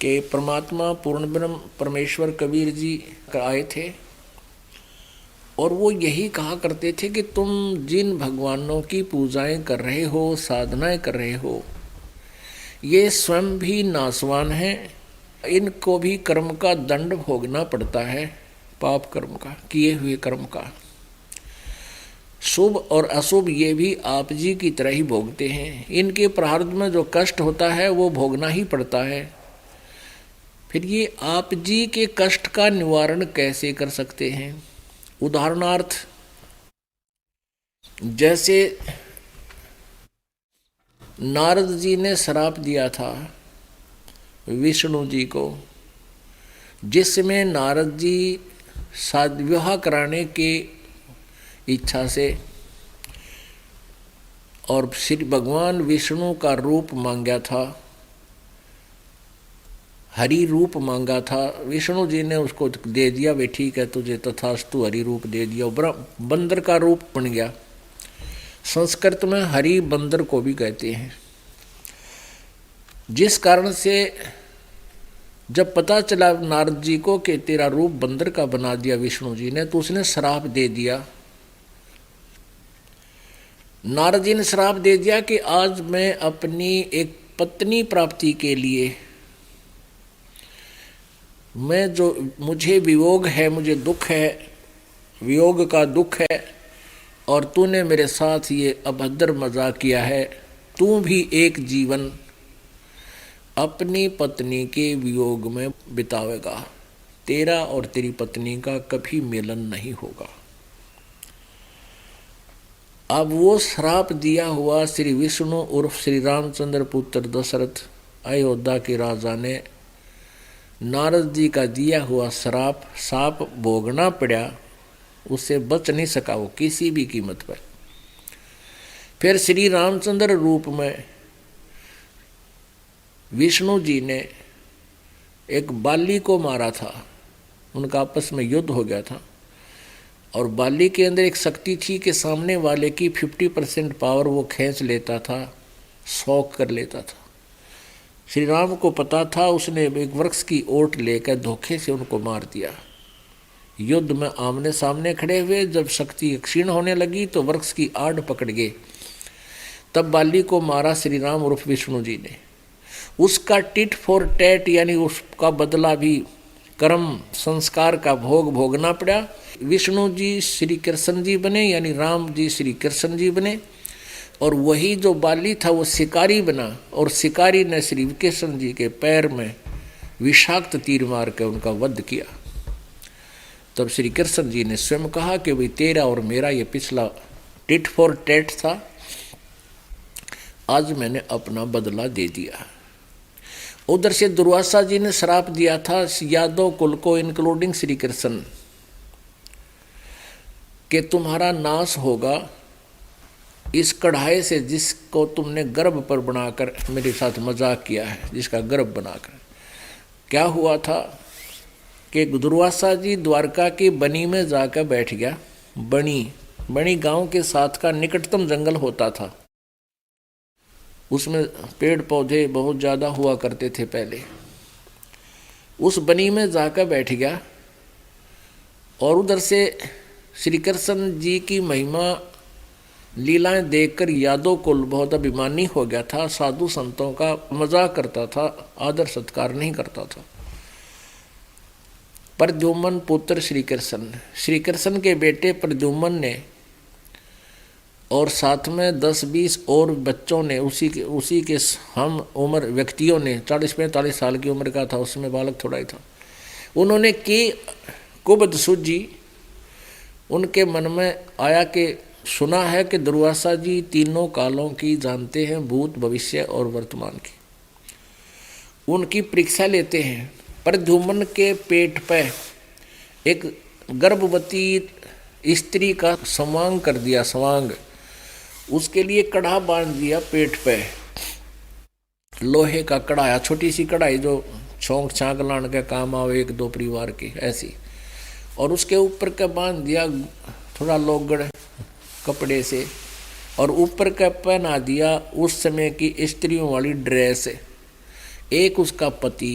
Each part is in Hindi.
कि परमात्मा पूर्ण ब्रह्म परमेश्वर कबीर जी आए थे और वो यही कहा करते थे कि तुम जिन भगवानों की पूजाएं कर रहे हो, साधनाएं कर रहे हो, ये स्वयं भी नासवान हैं, इनको भी कर्म का दंड भोगना पड़ता है, पाप कर्म का, किए हुए कर्म का। शुभ और अशुभ ये भी आप जी की तरह ही भोगते हैं। इनके प्रारब्ध में जो कष्ट होता है वो भोगना ही पड़ता है। फिर ये आप जी के कष्ट का निवारण कैसे कर सकते हैं? उदाहरणार्थ, जैसे नारद जी ने श्राप दिया था विष्णु जी को, जिसमें नारद जी विवाह कराने के इच्छा से और श्री भगवान विष्णु का रूप मांगा था, हरि रूप मांगा था। विष्णु जी ने उसको दे दिया, वे ठीक है तुझे तथास्तु हरि रूप दे दिया। बंदर का रूप बन गया। संस्कृत में हरि बंदर को भी कहते हैं। जिस कारण से जब पता चला नारद जी को कि तेरा रूप बंदर का बना दिया विष्णु जी ने, तो उसने श्राप दे दिया। नारद जी ने श्राप दे दिया कि आज मैं अपनी एक पत्नी प्राप्ति के लिए, मैं जो मुझे वियोग है, मुझे दुख है, वियोग का दुख है, और तूने मेरे साथ ये अभद्र मजाक किया है, तू भी एक जीवन अपनी पत्नी के वियोग में बितावेगा, तेरा और तेरी पत्नी का कभी मिलन नहीं होगा। अब वो श्राप दिया हुआ श्री विष्णु उर्फ श्री रामचंद्र पुत्र दशरथ अयोध्या के राजा ने नारद जी का दिया हुआ साप भोगना पड़ा, उससे बच नहीं सका वो किसी भी कीमत पर। फिर श्री रामचंद्र रूप में विष्णु जी ने एक बाली को मारा था, उनका आपस में युद्ध हो गया था, और बाली के अंदर एक शक्ति थी कि सामने वाले की 50% पावर वो खींच लेता था, शौक कर लेता था। श्री राम को पता था, उसने एक वृक्ष की ओट लेकर धोखे से उनको मार दिया। युद्ध में आमने सामने खड़े हुए, जब शक्ति क्षीण होने लगी तो वृक्ष की आड़ पकड़ गए, तब बाली को मारा श्री राम उर्फ विष्णु जी ने। उसका टिट फॉर टैट यानी उसका बदला भी कर्म संस्कार का भोग भोगना पड़ा। विष्णु जी श्री कृष्ण जी बने, यानी राम जी श्री कृष्ण जी बने, और वही जो बाली था वो शिकारी बना, और शिकारी ने श्री कृष्ण जी के पैर में विषाक्त तीर मार कर उनका वध किया। तब श्री कृष्ण जी ने स्वयं कहा कि भाई तेरा और मेरा ये पिछला टिट फॉर टैट था, आज मैंने अपना बदला दे दिया। उधर से दुर्वासा जी ने श्राप दिया था यादव कुल को इंक्लूडिंग श्री कृष्ण कि तुम्हारा नाश होगा इस कढ़ाई से जिसको तुमने गर्भ पर बनाकर मेरे साथ मजाक किया है, जिसका गर्भ बनाकर। क्या हुआ था कि दुर्वासा जी द्वारका की बनी में जाकर बैठ गया। बनी गांव के साथ का निकटतम जंगल होता था, उसमें पेड़ पौधे बहुत ज़्यादा हुआ करते थे पहले। उस बनी में जाकर बैठ गया, और उधर से श्री कृष्ण जी की महिमा लीलाएं देखकर यादव कुल बहुत अभिमानी हो गया था, साधु संतों का मजाक करता था, आदर सत्कार नहीं करता था। प्रद्युम्न पुत्र श्री कृष्ण के बेटे प्रद्युम्न ने और साथ में 10-20 और बच्चों ने, उसी के हम उम्र व्यक्तियों ने, 40-45 साल की उम्र का था, उसमें बालक थोड़ा ही था, उन्होंने की कुबद सूझी। उनके मन में आया कि सुना है कि दुर्वासा जी तीनों कालों की जानते हैं, भूत भविष्य और वर्तमान की। उनकी परीक्षा लेते हैं। प्रद्युम्न के पेट पे एक गर्भवती स्त्री का समांग कर दिया, समांग, उसके लिए कड़ा बांध दिया पेट पे, लोहे का कड़ा, छोटी सी कढ़ाई जो छोंक छांक लाने के काम आवे 1-2 परिवार की ऐसी, और उसके ऊपर का बांध दिया थोड़ा लोगड़ कपड़े से, और ऊपर का पहना दिया उस समय की स्त्रियों वाली ड्रेस। एक उसका पति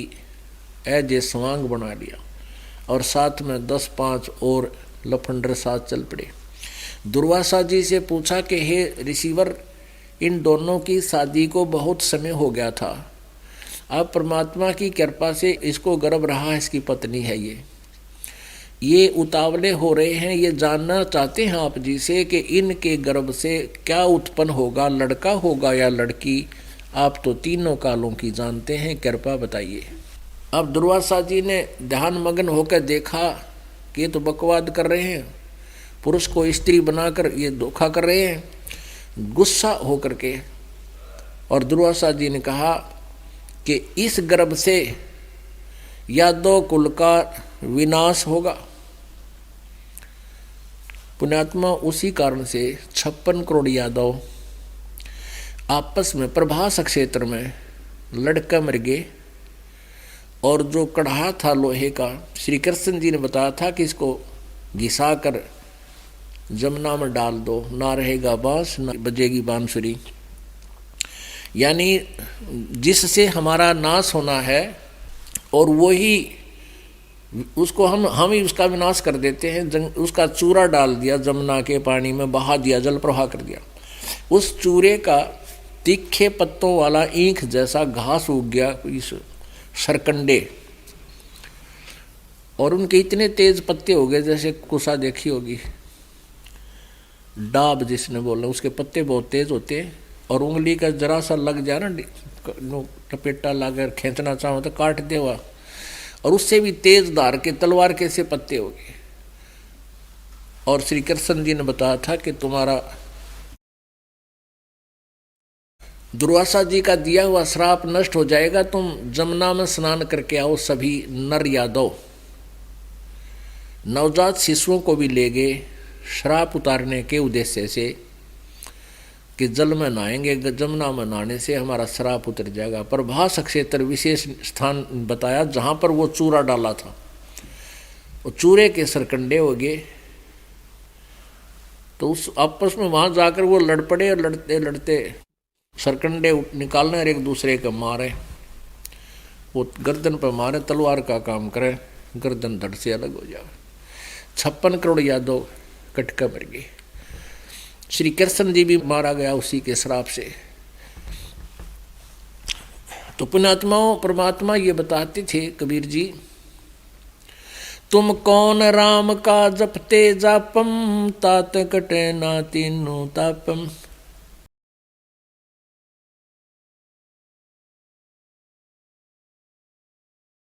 ए स्वांग बना लिया और साथ में 10-5 और लफंडर साथ चल पड़े। दुर्वासा जी से पूछा कि हे रिसीवर, इन दोनों की शादी को बहुत समय हो गया था, अब परमात्मा की कृपा से इसको गर्भ रहा, इसकी पत्नी है, ये उतावले हो रहे हैं, ये जानना चाहते हैं आप जी से कि इनके गर्भ से क्या उत्पन्न होगा, लड़का होगा या लड़की। आप तो तीनों कालों की जानते हैं, कृपा बताइए। अब दुर्वासा जी ने ध्यान मग्न होकर देखा कि ये तो बकवाद कर रहे हैं, पुरुष को स्त्री बनाकर ये धोखा कर रहे हैं। गुस्सा होकर के और दुर्वासा जी ने कहा कि इस गर्भ से यादव कुल का विनाश होगा। पुण्यात्मा, उसी कारण से 56 करोड़ यादव आपस में प्रभास क्षेत्र में लड़का मर गए। और जो कढ़ा था लोहे का, श्री कृष्ण जी ने बताया था कि इसको घिसा कर जमुना में डाल दो, ना रहेगा बांस ना बजेगी बांसुरी। यानी जिससे हमारा नाश होना है और वही उसको हम ही उसका विनाश कर देते हैं। उसका चूरा डाल दिया, जमुना के पानी में बहा दिया, जल प्रवाह कर दिया। उस चूरे का तीखे पत्तों वाला ईंख जैसा घास उग गया इस सरकंडे, और उनके इतने तेज पत्ते हो गए जैसे कुसा देखी होगी, डाब जिसने बोला, उसके पत्ते बहुत तेज होते हैं और उंगली का जरा सा लग जाए ना, टपेटा लाकर खींचना चाहो तो काट देवा, और उससे भी तेज धार के तलवार के से पत्ते हो गए। और श्री कृष्ण जी ने बताया था कि तुम्हारा दुर्वासा जी का दिया हुआ श्राप नष्ट हो जाएगा, तुम जमुना में स्नान करके आओ। सभी नर यादव नवजात शिशुओं को भी ले गए श्राप उतारने के उद्देश्य से कि जल में नहाएंगे, जमुना में नहाने से हमारा श्राप उतर जाएगा। प्रभास क्षेत्र विशेष स्थान बताया जहां पर वो चूरा डाला था, वो चूरे के सरकंडे हो गए। तो उस आपस में वहां जाकर वो लड़ पड़े और लड़ते लड़ते सरकंडे निकालने और एक दूसरे को मारे। वो गर्दन पर मारे, तलवार का काम करे, गर्दन धड़ से अलग हो जाए। 56 करोड़ यादव कटका मर गए। श्री कृष्ण जी भी मारा गया उसी के श्राप से। तो पुण्यात्माओं, परमात्मा ये बताते थे कबीर जी, तुम कौन राम का जपते जापम, तात कटे ना तीनों तापम।